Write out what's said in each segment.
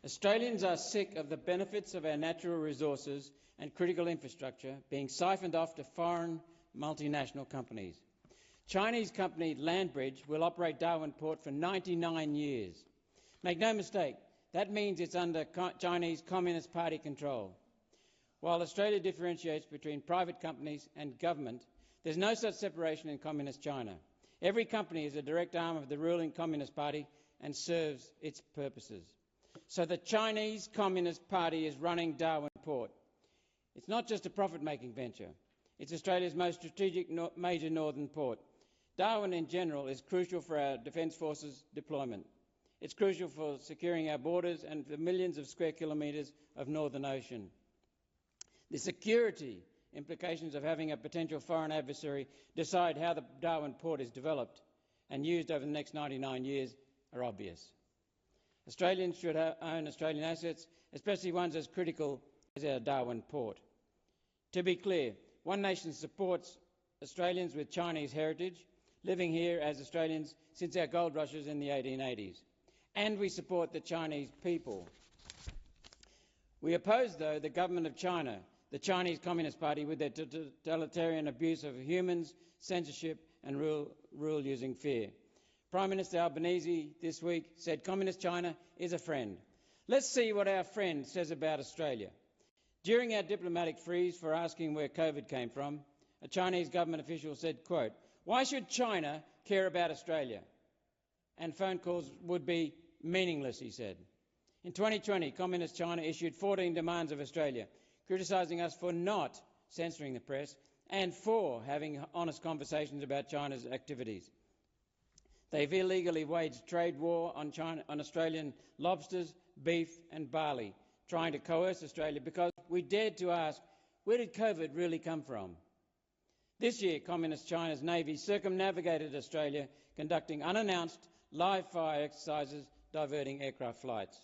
Australians are sick of the benefits of our natural resources and critical infrastructure being siphoned off to foreign multinational companies. Chinese company Landbridge will operate Darwin Port for 99 years. Make no mistake, that means it's under Chinese Communist Party control. While Australia differentiates between private companies and government, there's no such separation in Communist China. Every company is a direct arm of the ruling Communist Party and serves its purposes. So the Chinese Communist Party is running Darwin Port. It's not just a profit-making venture. It's Australia's most strategic major northern port. Darwin in general is crucial for our Defence Forces deployment. It's crucial for securing our borders and for millions of square kilometres of Northern Ocean. The security implications of having a potential foreign adversary decide how the Darwin Port is developed and used over the next 99 years are obvious. Australians should own Australian assets, especially ones as critical as our Darwin Port. To be clear, One Nation supports Australians with Chinese heritage, living here as Australians since our gold rushes in the 1880s. And we support the Chinese people. We oppose, though, the government of China, the Chinese Communist Party, with their totalitarian abuse of humans, censorship and rule using fear. Prime Minister Albanese this week said Communist China is a friend. Let's see what our friend says about Australia. During our diplomatic freeze for asking where COVID came from, a Chinese government official said, quote, "Why should China care about Australia? And phone calls would be meaningless," he said. In 2020, Communist China issued 14 demands of Australia, criticising us for not censoring the press and for having honest conversations about China's activities. They've illegally waged trade war on Australian lobsters, beef and barley, trying to coerce Australia because we dared to ask, where did COVID really come from? This year, Communist China's Navy circumnavigated Australia, conducting unannounced live-fire exercises, diverting aircraft flights.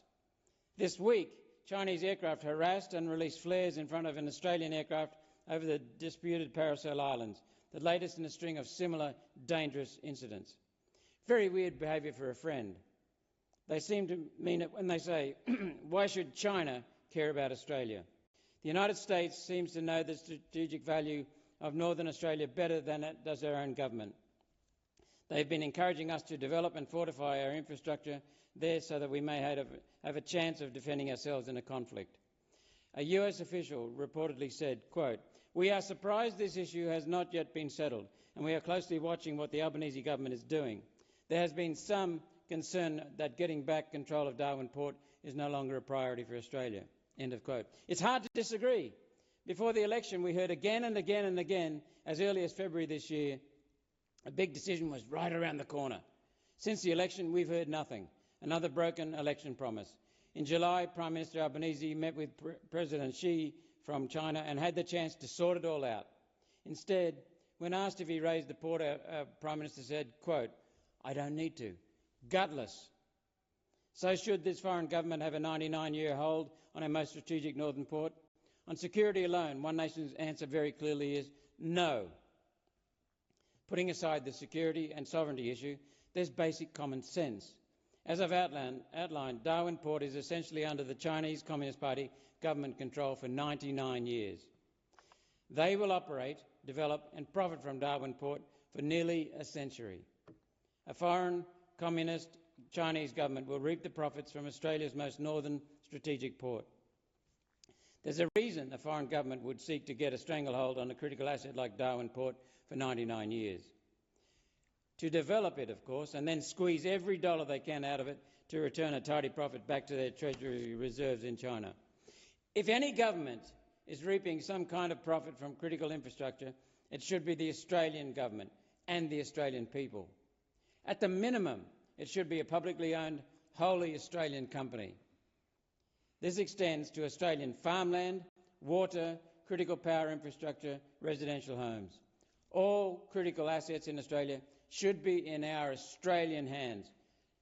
This week, Chinese aircraft harassed and released flares in front of an Australian aircraft over the disputed Paracel Islands, the latest in a string of similar dangerous incidents. Very weird behaviour for a friend. They seem to mean it when they say, why should China care about Australia? The United States seems to know the strategic value of Northern Australia better than it does our own government. They've been encouraging us to develop and fortify our infrastructure there so that we may have a chance of defending ourselves in a conflict. A US official reportedly said, quote, "We are surprised this issue has not yet been settled, and we are closely watching what the Albanese government is doing. There has been some concern that getting back control of Darwin Port is no longer a priority for Australia." End of quote. It's hard to disagree. Before the election, we heard again and again and again, as early as February this year, a big decision was right around the corner. Since the election, we've heard nothing. Another broken election promise. In July, Prime Minister Albanese met with President Xi from China and had the chance to sort it all out. Instead, when asked if he raised the port, our Prime Minister said, quote, "I don't need to." Gutless. So should this foreign government have a 99-year hold on our most strategic northern port? On security alone, One Nation's answer very clearly is no. Putting aside the security and sovereignty issue, there's basic common sense. As I've outlined, Darwin Port is essentially under the Chinese Communist Party government control for 99 years. They will operate, develop and profit from Darwin Port for nearly a century. A foreign communist Chinese government will reap the profits from Australia's most northern strategic port. There's a reason a foreign government would seek to get a stranglehold on a critical asset like Darwin Port for 99 years. To develop it, of course, and then squeeze every dollar they can out of it to return a tidy profit back to their treasury reserves in China. If any government is reaping some kind of profit from critical infrastructure, it should be the Australian government and the Australian people. At the minimum, it should be a publicly owned, wholly Australian company. This extends to Australian farmland, water, critical power infrastructure, residential homes. All critical assets in Australia should be in our Australian hands,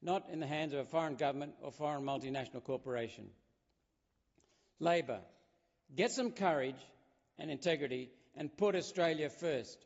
not in the hands of a foreign government or foreign multinational corporation. Labor, get some courage and integrity and put Australia first.